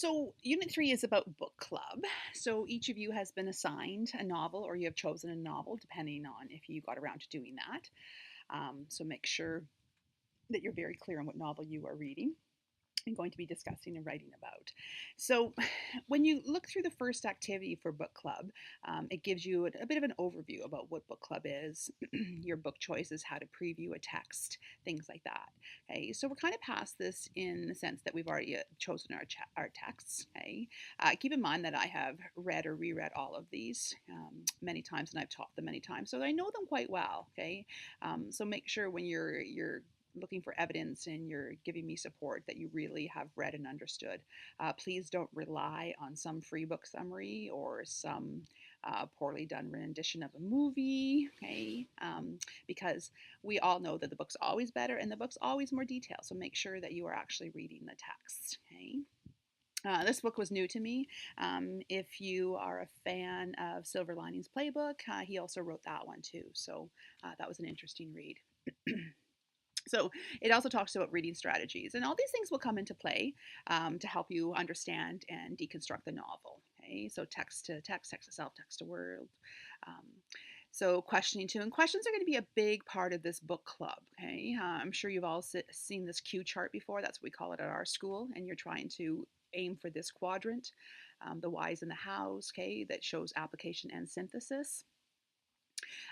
So, Unit 3 is about book club. So, each of you has been assigned a novel, or you have chosen a novel, depending on if you got around to doing that. So, make sure that you're very clear on what novel you are reading and going to be discussing and writing about. So, when you look through the first activity for book club, it gives you a bit of an overview about what book club is, your book choices, how to preview a text, things like that. Okay, so we're kind of past this in the sense that we've already chosen our texts. Okay, keep in mind that I have read or reread all of these many times, and I've taught them many times, so I know them quite well. Okay, so make sure when you're looking for evidence and you're giving me support that you really have read and understood. Please don't rely on some free book summary or some poorly done rendition of a movie, okay? Because we all know that the book's always better and the book's always more detailed. So make sure that you are actually reading the text, okay? This book was new to me. If you are a fan of Silver Linings Playbook, he also wrote that one too. So that was an interesting read. So it also talks about reading strategies, and all these things will come into play to help you understand and deconstruct the novel. Okay, so text to text, text to self, text to world. Um, so questioning too, and questions are going to be a big part of this book club. Okay, I'm sure you've all seen this cue chart before. That's what we call it at our school, and you're trying to aim for this quadrant, the whys and the hows. Okay, that shows application and synthesis.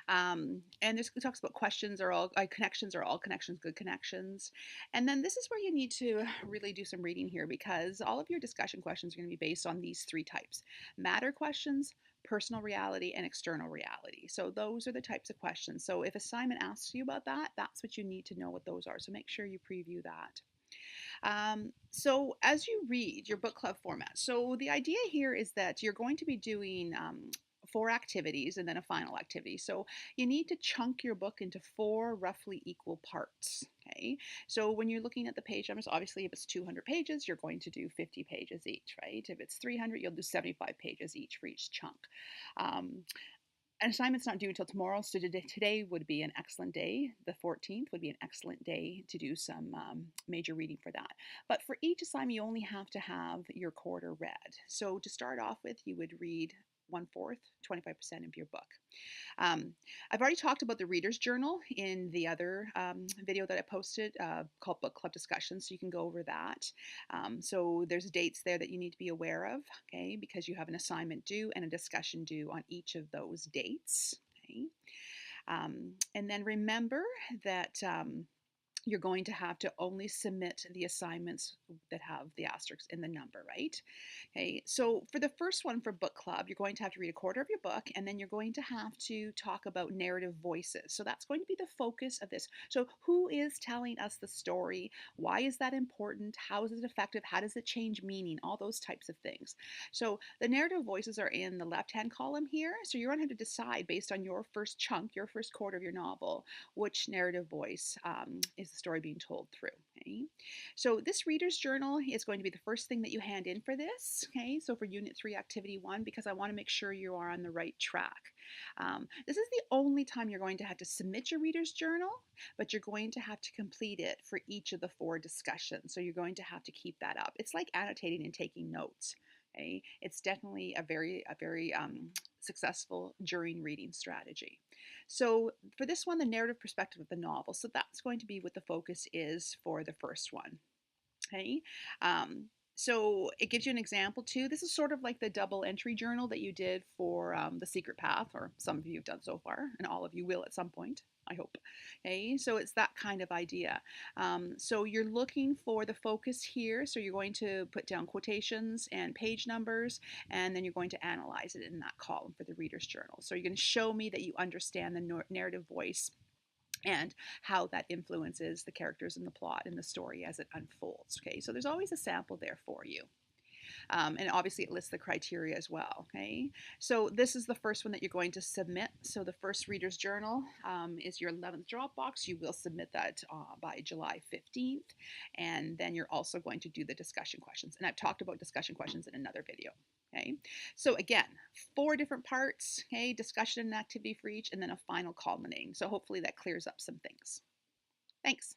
And this talks about questions are all connections are all connections good connections. And then this is where you need to really do some reading here, because all of your discussion questions are going to be based on these three types: matter questions, personal reality, and external reality. So those are the types of questions. So if assignment asks you about that, that's what you need to know what those are. So make sure you preview that. So as you read your book club format, so the idea here is that you're going to be doing four activities and then a final activity. So you need to chunk your book into four roughly equal parts. Okay, so when you're looking at the page numbers, obviously if it's 200 pages, you're going to do 50 pages each, right? If it's 300, you'll do 75 pages each for each chunk. Um, an assignment's not due until tomorrow, so today would be an excellent day. The 14th would be an excellent day to do some major reading for that. But for each assignment, you only have to have your quarter read. So to start off with, you would read 1/4, 25% of your book. Um, I've already talked about the reader's journal in the other video that I posted called Book Club Discussions, so you can go over that. So there's dates there that you need to be aware of, okay, because you have an assignment due and a discussion due on each of those dates. Okay. And then remember that you're going to have to only submit the assignments that have the asterisks in the number, right? Okay, so for the first one for book club, you're going to have to read a quarter of your book, and then you're going to have to talk about narrative voices. So that's going to be the focus of this. So who is telling us the story? Why is that important? How is it effective? How does it change meaning? All those types of things. So the narrative voices are in the left-hand column here. So you're going to have to decide based on your first chunk, your first quarter of your novel, which narrative voice is the story being told through. Okay, so this reader's journal is going to be the first thing that you hand in for this. Okay, so for Unit 3, Activity 1, because I want to make sure you are on the right track. This is the only time you're going to have to submit your reader's journal, but you're going to have to complete it for each of the four discussions. So you're going to have to keep that up. It's like annotating and taking notes. Okay, it's definitely a very successful during reading strategy. So for this one, the narrative perspective of the novel. So that's going to be what the focus is for the first one. Okay. So it gives you an example too. This is sort of like the double entry journal that you did for The Secret Path, or some of you have done so far, and all of you will at some point, I hope. Okay, so it's that kind of idea. So you're looking for the focus here. So you're going to put down quotations and page numbers, and then you're going to analyze it in that column for the reader's journal. So you're going to show me that you understand the narrative voice and how that influences the characters in the plot and the story as it unfolds. Okay, so there's always a sample there for you. And obviously it lists the criteria as well. Okay, so this is the first one that you're going to submit. So the first reader's journal is your 11th Dropbox. You will submit that by July 15th, and then you're also going to do the discussion questions. And I've talked about discussion questions in another video. Okay, so again, four different parts. Okay, discussion and activity for each, and then a final culminating. So hopefully that clears up some things. Thanks.